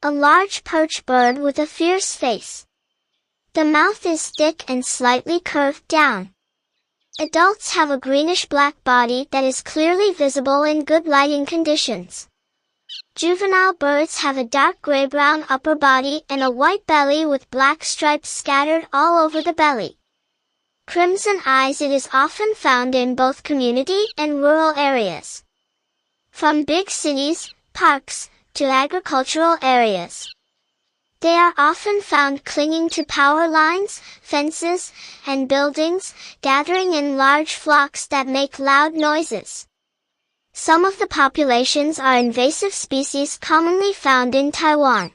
a large perch bird with a fierce face. The mouth is thick and slightly curved down. Adults have a greenish-black body that is clearly visible in good lighting conditions. Juvenile birds have a dark gray-brown upper body and a white belly with black stripes scattered all over the belly. Crimson eyes. It is often found in both community and rural areas. From big cities, parks, to agricultural areas. They are often found clinging to power lines, fences, and buildings, gathering in large flocks that make loud noises. Some of the populations are invasive species commonly found in Taiwan.